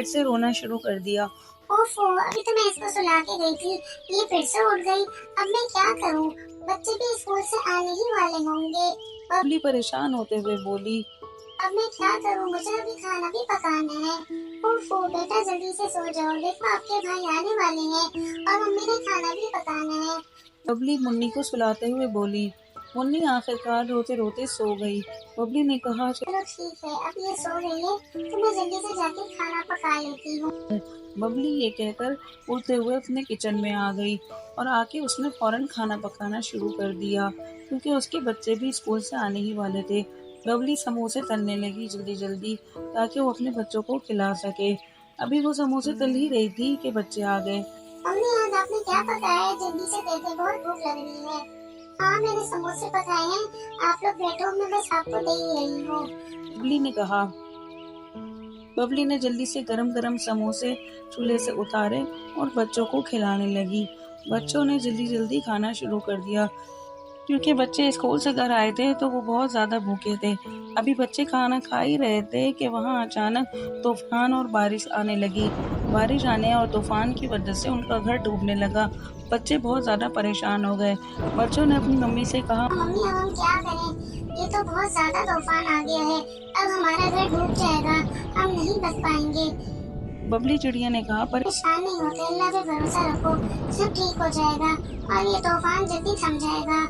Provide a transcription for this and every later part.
फिर से रोना शुरू कर दिया। ओफो, अभी तो मैं इसको सुला के गई थी, ये फिर से उठ गई। अब मैं क्या करूं? बच्चे भी स्कूल से आने ही वाले होंगे। बबली परेशान होते हुए बोली। अब मैं क्या करूं? मुझे अभी खाना भी पकाना है। ओफो बेटा, जल्दी से सो जाओ, देखो आपके भाई आने वाले हैं और मम्मी ने खाना भी पकाना है। बबली मुन्नी को सुलाते हुए बोली। मुन्नी आखिरकार रोते रोते सो गई। बबली ने कहा, चलो ठीक है, अब ये सो रही है तो मैं जल्दी से जाके खाना पका लेती हूँ। बबली ये कहकर उड़ते हुए अपने किचन में आ गई और आके उसने फौरन खाना पकाना शुरू कर दिया, क्योंकि उसके बच्चे भी स्कूल से आने ही वाले थे। बबली समोसे तलने लगी जल्दी जल्दी, ताकि वो अपने बच्चों को खिला सके। अभी वो समोसे तल ही रही थी कि बच्चे आ गए। मम्मी, आज आपने क्या पकाया है? जल्दी से दे दे, बहुत भूख लग रही है। हाँ, मैंने समोसे पकाए हैं, आप लोग बैठो, मैं बस आपको दे ही रही हूँ। बबली ने कहा। बबली ने जल्दी से गरम गरम समोसे चूल्हे से उतारे और बच्चों को खिलाने लगी। बच्चों ने जल्दी जल्दी खाना शुरू कर दिया, क्योंकि बच्चे स्कूल से घर आए थे तो वो बहुत ज़्यादा भूखे थे। अभी बच्चे खाना खा ही रहे थे कि वहाँ अचानक तूफान और बारिश आने लगी। बारिश आने और तूफान की वजह से उनका घर डूबने लगा। बच्चे बहुत ज़्यादा परेशान हो गए। बच्चों ने अपनी मम्मी से कहा, मम्मी, अब हम क्या करें? ये तो बहुत ज्यादा तूफान आ गया है, अब हमारा घर डूब जाएगा, हम नहीं बच पाएंगे। बबली चिड़िया ने कहा, परेशान नहीं होते, अल्लाह पे भरोसा रखो, सब ठीक हो जाएगा और ये तूफान जल्दी थम जाएगा।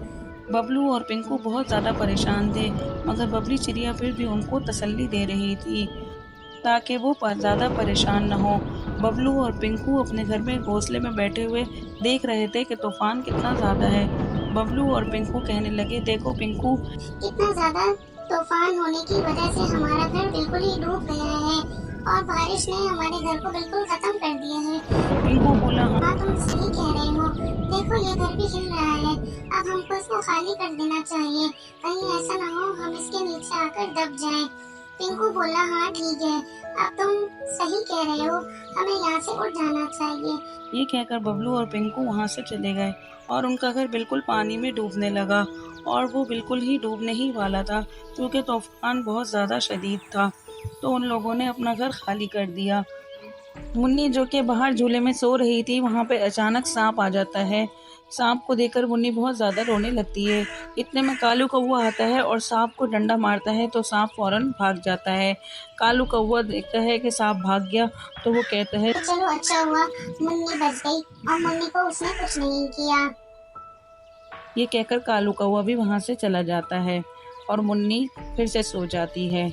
बबलू और पिंकू बहुत ज़्यादा परेशान थे, मगर बबली चिड़िया फिर भी उनको तसल्ली दे रही थी, ताकि वो ज़्यादा परेशान न हो। बबलू और पिंकू अपने घर में घोंसले में बैठे हुए देख रहे थे कि तूफान कितना ज़्यादा है। बबलू और पिंकू कहने लगे, देखो पिंकू, इतना ज्यादा तूफान होने की वजह से हमारा घर बिल्कुल ही डूब गया है और बारिश ने हमारे घर को बिल्कुल खत्म कर दिया है। पिंकू बोला, हाँ, तुम सही कह रहे हो, देखो ये घर भी हिल रहा है, अब हमको इसको खाली कर देना चाहिए, कहीं ऐसा ना हो हम इसके नीचे आकर दब जाएं। पिंकू बोला, हाँ ठीक है, अब तुम सही कह रहे हो, हमें यहाँ से उठ जाना चाहिए। ये कहकर बबलू और पिंकू वहाँ से चले गए और उनका घर बिल्कुल पानी में डूबने लगा, और वो बिल्कुल ही डूबने ही वाला था, क्योंकि तूफान बहुत ज़्यादा शदीद था। तो उन लोगों ने अपना घर खाली कर दिया। मुन्नी जो कि बाहर झूले में सो रही थी, वहाँ पे अचानक सांप आ जाता है। सांप को देखकर मुन्नी बहुत ज़्यादा रोने लगती है। इतने में कालू कौवा आता है और सांप को डंडा मारता है, तो सांप फौरन भाग जाता है। कालू कौवा देखता है कि सांप भाग गया, तो वो कहता है, चलो अच्छा हुआ, मुन्नी बच गई और मुन्नी को उसने कुछ नहीं किया। ये कहकर कालू कौवा भी वहाँ से चला जाता है और मुन्नी फिर से सो जाती है।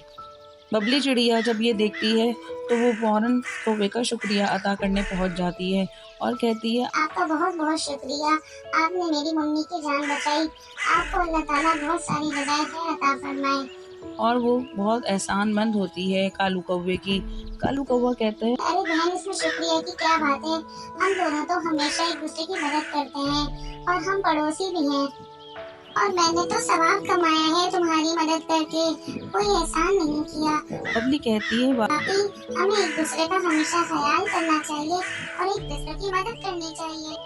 बबली चिड़िया जब ये देखती है तो वो फौरन कौवे का शुक्रिया अदा करने पहुँच जाती है और कहती है, आपका बहुत बहुत शुक्रिया, आपने मेरी मुन्नी की जान बचाई, आपको अल्लाह ताला बहुत सारी हिदायतें अता फरमाए। और वो बहुत एहसानमंद होती है कालू कौवे की। कालू कौवा कहता है, अरे बहन, इसमें शुक्रिया की क्या बात है, हम दोनों तो हमेशा एक दूसरे की मदद करते हैं और हम पड़ोसी भी हैं, और मैंने तो सवाब कमाया है तुम्हारी मदद करके, कोई एहसान नहीं किया। बबली कहती है, बाकी हमें एक दूसरे का हमेशा ख्याल करना चाहिए और एक दूसरे की मदद करनी चाहिए।